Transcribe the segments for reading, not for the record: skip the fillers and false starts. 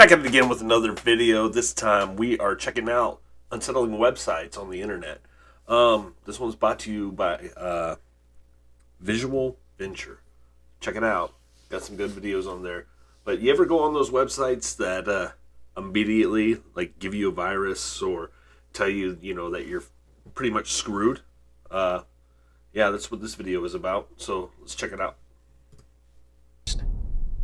Back at it again with another video. This time we are checking out unsettling websites on the internet. This one's brought to you by Visual Venture. Check it out. Got some good videos on there. But you ever go on those websites that immediately give you a virus or tell you that you're pretty much screwed? Yeah, that's what this video is about. So let's check it out.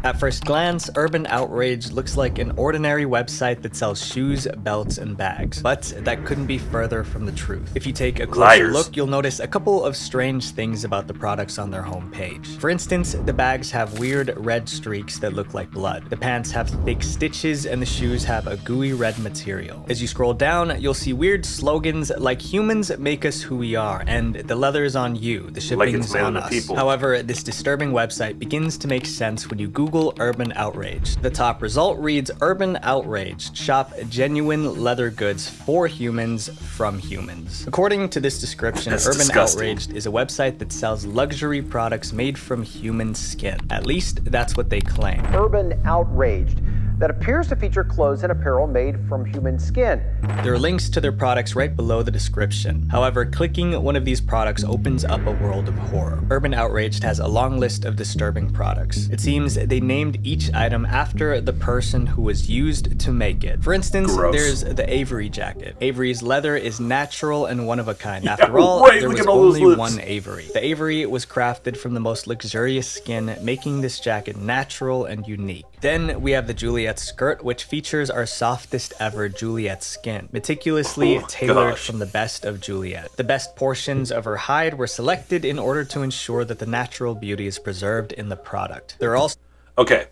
At first glance, Urban Outrage looks like an ordinary website that sells shoes, belts, and bags, but that couldn't be further from the truth. If you take a closer look, you'll notice a couple of strange things about the products on their homepage. For instance, the bags have weird red streaks that look like blood. The pants have thick stitches, and the shoes have a gooey red material. As you scroll down, you'll see weird slogans like "Humans make us who we are," and "The leather's on you, the shipping's on us." However, this disturbing website begins to make sense when you Google Urban Outrage. The top result reads, "Urban Outrage, shop genuine leather goods for humans from humans." According to this description, Urban Outraged is a website that sells luxury products made from human skin. At least that's what they claim. Urban Outraged, that appears to feature clothes and apparel made from human skin. There are links to their products right below the description. However, clicking one of these products opens up a world of horror. Urban Outraged has a long list of disturbing products. It seems they named each item after the person who was used to make it. For instance, there's the Avery jacket. Avery's leather is natural and one of a kind. After all, there was only one Avery. The Avery was crafted from the most luxurious skin, making this jacket natural and unique. Then we have the Juliet skirt, which features our softest ever Juliet skin, meticulously tailored from the best of Juliet. The best portions of her hide were selected in order to ensure that the natural beauty is preserved in the product. There are also... Okay.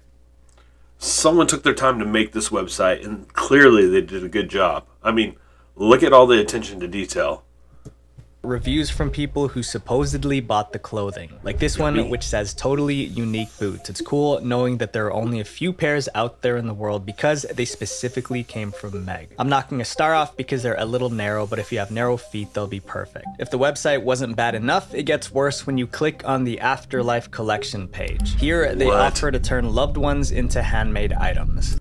Someone took their time to make this website, and clearly they did a good job. I mean, look at all the attention to detail. Reviews from people who supposedly bought the clothing, like this one, which says "totally unique boots. It's cool knowing that there are only a few pairs out there in the world because they specifically came from Meg. I'm knocking a star off because they're a little narrow, but if you have narrow feet, they'll be perfect." If the website wasn't bad enough, it gets worse when you click on the Afterlife collection page. Here, they offer to turn loved ones into handmade items.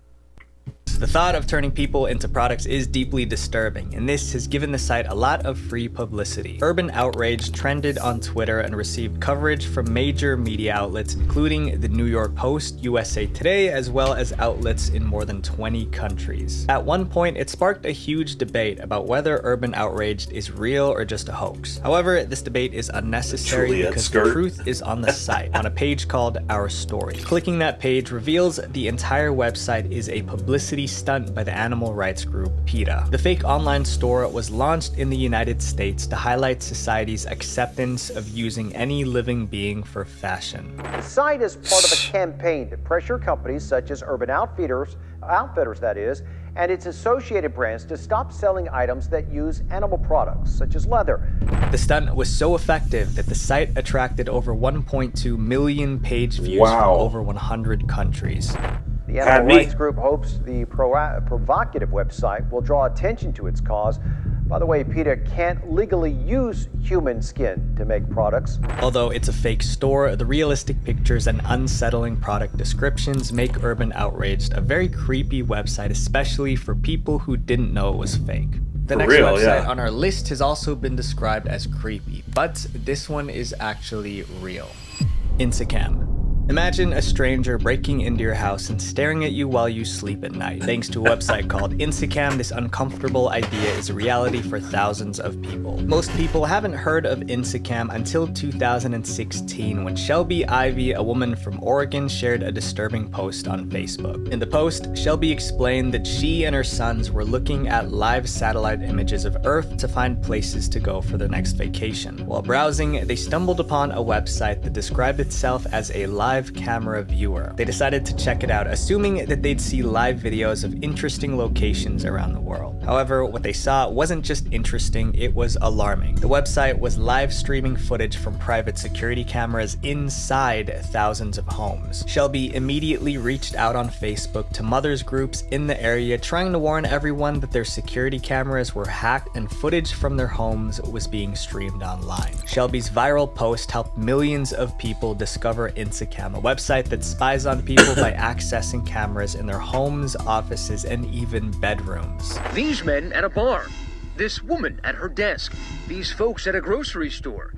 The thought of turning people into products is deeply disturbing, and this has given the site a lot of free publicity. Urban Outrage trended on Twitter and received coverage from major media outlets, including the New York Post, USA Today, as well as outlets in more than 20 countries. At one point, it sparked a huge debate about whether Urban Outraged is real or just a hoax. However, this debate is unnecessary because the truth is on the site, on a page called Our Story. Clicking that page reveals the entire website is a publicity stunt by the animal rights group PETA. The fake online store was launched in the United States to highlight society's acceptance of using any living being for fashion. The site is part of a campaign to pressure companies such as Urban Outfitters that is, and its associated brands to stop selling items that use animal products, such as leather. The stunt was so effective that the site attracted over 1.2 million page views from over 100 countries. The animal rights group hopes the provocative website will draw attention to its cause. By the way, PETA can't legally use human skin to make products. Although it's a fake store, the realistic pictures and unsettling product descriptions make Urban Outraged a very creepy website, especially for people who didn't know it was fake. The next website on our list has also been described as creepy, but this one is actually real. Insecam. Imagine a stranger breaking into your house and staring at you while you sleep at night. Thanks to a website called Insecam, this uncomfortable idea is a reality for thousands of people. Most people haven't heard of Insecam until 2016 when Shelby Ivy, a woman from Oregon, shared a disturbing post on Facebook. In the post, Shelby explained that she and her sons were looking at live satellite images of Earth to find places to go for their next vacation. While browsing, they stumbled upon a website that described itself as a live camera viewer. They decided to check it out, assuming that they'd see live videos of interesting locations around the world. However, what they saw wasn't just interesting, it was alarming. The website was live streaming footage from private security cameras inside thousands of homes. Shelby immediately reached out on Facebook to mothers groups in the area, trying to warn everyone that their security cameras were hacked and footage from their homes was being streamed online. Shelby's viral post helped millions of people discover Insecam Instacam, a website that spies on people by accessing cameras in their homes, offices, and even bedrooms. These men at a bar. This woman at her desk. These folks at a grocery store.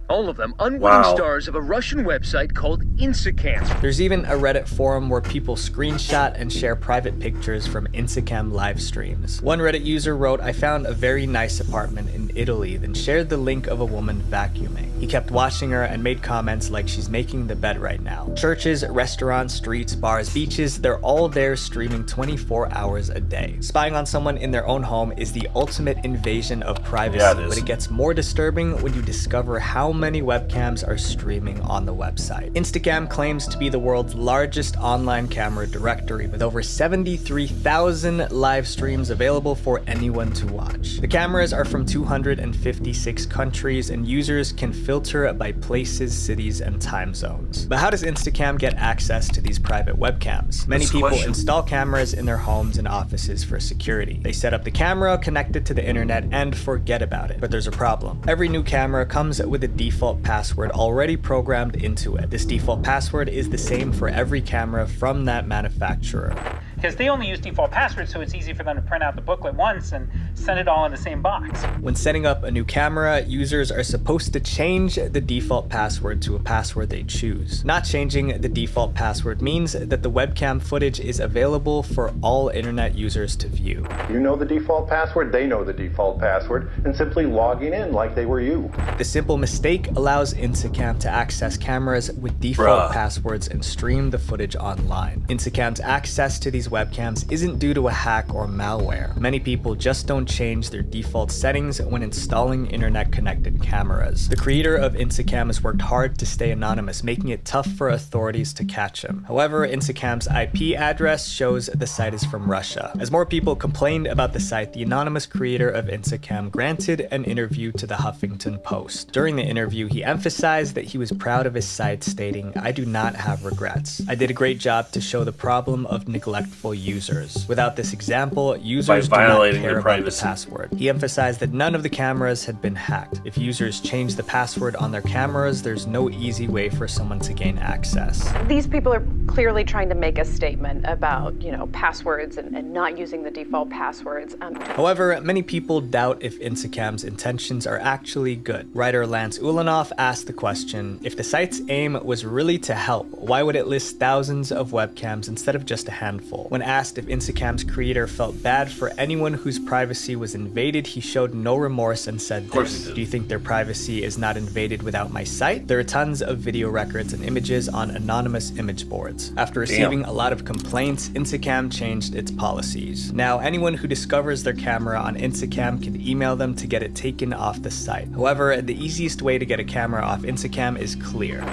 All of them unwitting stars of a Russian website called Instacam. There's even a Reddit forum where people screenshot and share private pictures from Instacam live streams. One Reddit user wrote, "I found a very nice apartment in Italy," then shared the link of a woman vacuuming. He kept watching her and made comments like she's making the bed right now. Churches, restaurants, streets, bars, beaches, they're all there streaming 24 hours a day. Spying on someone in their own home is the ultimate invasion of privacy, but it gets more disturbing when you discover how many webcams are streaming on the website. Instacam claims to be the world's largest online camera directory with over 73,000 live streams available for anyone to watch. The cameras are from 256 countries and users can filter by places, cities, and time zones. But how does Instacam get access to these private webcams? Many people install cameras in their homes and offices for security. They set up the camera, connect it to the internet, and forget about it. But there's a problem. Every new camera comes with a default password already programmed into it. This default password is the same for every camera from that manufacturer. Because they only use default passwords, so it's easy for them to print out the booklet once and send it all in the same box. When setting up a new camera, users are supposed to change the default password to a password they choose. Not changing the default password means that the webcam footage is available for all internet users to view. You know the default password, they know the default password, and simply logging in like they were you. The simple mistake allows Instacam to access cameras with default passwords and stream the footage online. Instacam's access to these webcams isn't due to a hack or malware. Many people just don't change their default settings when installing internet-connected cameras. The creator of Instacam has worked hard to stay anonymous, making it tough for authorities to catch him. However, Instacam's IP address shows the site is from Russia. As more people complained about the site, the anonymous creator of Instacam granted an interview to the Huffington Post. During the interview, he emphasized that he was proud of his site, stating, "I do not have regrets. I did a great job to show the problem of neglectful users. Without this example, users do not care about the password." He emphasized that none of the cameras had been hacked. If users change the password on their cameras, there's no easy way for someone to gain access. These people are clearly trying to make a statement about, passwords and not using the default passwords. However, many people doubt if Instacam's intentions are actually good. Writer Lance Ulanoff asked the question, if the site's aim was really to help, why would it list thousands of webcams instead of just a handful? When asked if Instacam's creator felt bad for anyone whose privacy was invaded, he showed no remorse and said this, "Do you think their privacy is not invaded without my site? There are tons of video records and images on anonymous image boards." After receiving a lot of complaints, Instacam changed its policies. Now, anyone who discovers their camera on Instacam can email them to get it taken off the site. However, the easiest way to get a camera off Instacam is clear.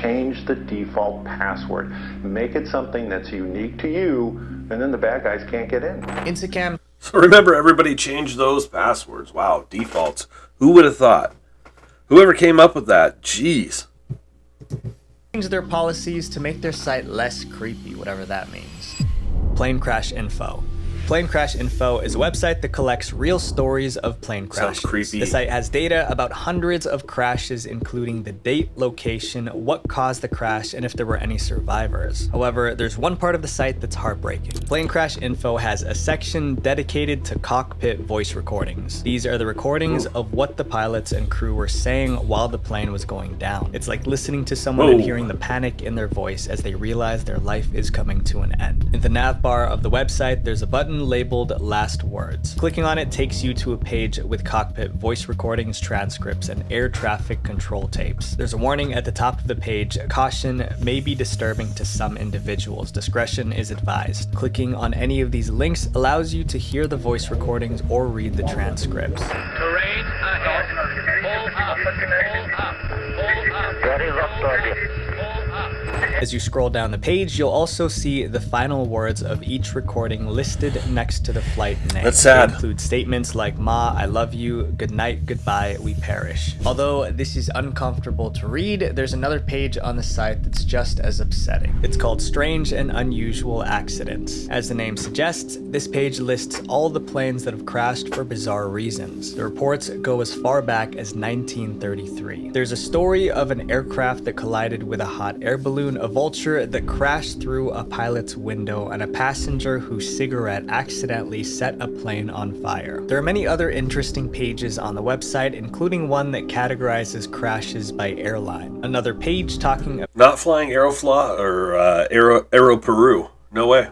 Change the default password. Make it something that's unique to you, and then the bad guys can't get in. Instacam. So remember, everybody changed those passwords. Wow, defaults. Who would have thought? Whoever came up with that? Jeez. Change their policies to make their site less creepy, whatever that means. Plane crash info. Plane Crash Info is a website that collects real stories of plane crashes. Sounds creepy. The site has data about hundreds of crashes, including the date, location, what caused the crash, and if there were any survivors. However, there's one part of the site that's heartbreaking. Plane Crash Info has a section dedicated to cockpit voice recordings. These are the recordings of what the pilots and crew were saying while the plane was going down. It's like listening to someone and hearing the panic in their voice as they realize their life is coming to an end. In the nav bar of the website, there's a button labeled Last Words. Clicking on it takes you to a page with cockpit voice recordings, transcripts, and air traffic control tapes. There's a warning at the top of the page, caution may be disturbing to some individuals. Discretion is advised. Clicking on any of these links allows you to hear the voice recordings or read the transcripts. Terrain ahead. Hold up. Hold up. Hold up. Very rough target. Hold up. As you scroll down the page, you'll also see the final words of each recording listed next to the flight name. That's sad. They include statements like "Ma, I love you," "Good night, goodbye, we perish." Although this is uncomfortable to read, there's another page on the site that's just as upsetting. It's called Strange and Unusual Accidents. As the name suggests, this page lists all the planes that have crashed for bizarre reasons. The reports go as far back as 1933. There's a story of an aircraft that collided with a hot air balloon, a vulture that crashed through a pilot's window, and a passenger whose cigarette accidentally set a plane on fire. There are many other interesting pages on the website, including one that categorizes crashes by airline. Another page talking about Not flying Aeroflot or Aero Peru. No way.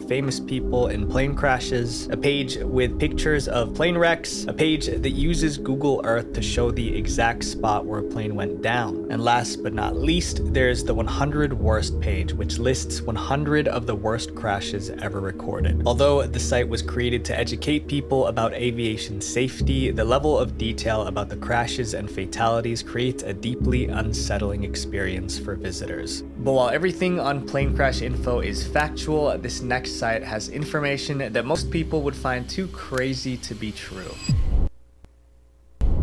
famous people in plane crashes, a page with pictures of plane wrecks, a page that uses Google Earth to show the exact spot where a plane went down. And last but not least, there's the 100 worst page, which lists 100 of the worst crashes ever recorded. Although the site was created to educate people about aviation safety, the level of detail about the crashes and fatalities creates a deeply unsettling experience for visitors. But while everything on plane crash info is factual, this next site has information that most people would find too crazy to be true.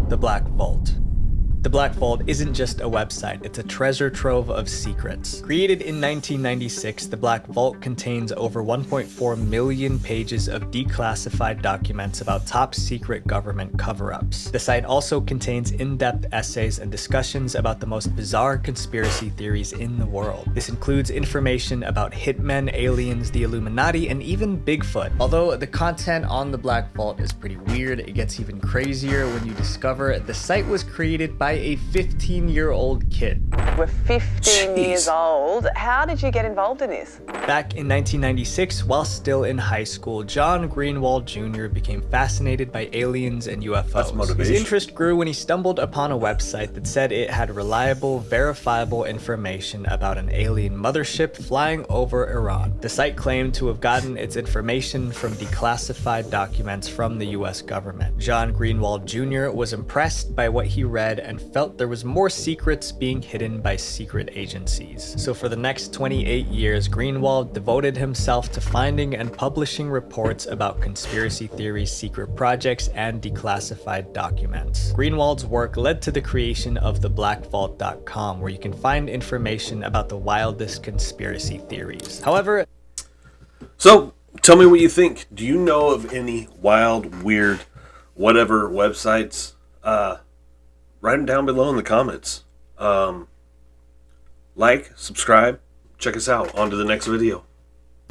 The Black Vault. The Black Vault isn't just a website, it's a treasure trove of secrets. Created in 1996, the Black Vault contains over 1.4 million pages of declassified documents about top secret government cover-ups. The site also contains in-depth essays and discussions about the most bizarre conspiracy theories in the world. This includes information about hitmen, aliens, the Illuminati, and even Bigfoot. Although the content on the Black Vault is pretty weird, it gets even crazier when you discover the site was created by a 15-year-old kid. We're 15 years old. How did you get involved in this? Back in 1996, while still in high school, John Greenwald Jr. became fascinated by aliens and UFOs. That's motivation. His interest grew when he stumbled upon a website that said it had reliable, verifiable information about an alien mothership flying over Iran. The site claimed to have gotten its information from declassified documents from the US government. John Greenwald Jr. was impressed by what he read and felt there was more secrets being hidden by secret agencies. So for the next 28 years, Greenwald devoted himself to finding and publishing reports about conspiracy theories, secret projects, and declassified documents. Greenwald's work led to the creation of theblackvault.com, where you can find information about the wildest conspiracy theories. However, So, tell me what you think. Do you know of any wild, weird, whatever websites? Write them down below in the comments. Like, subscribe, check us out. On to the next video.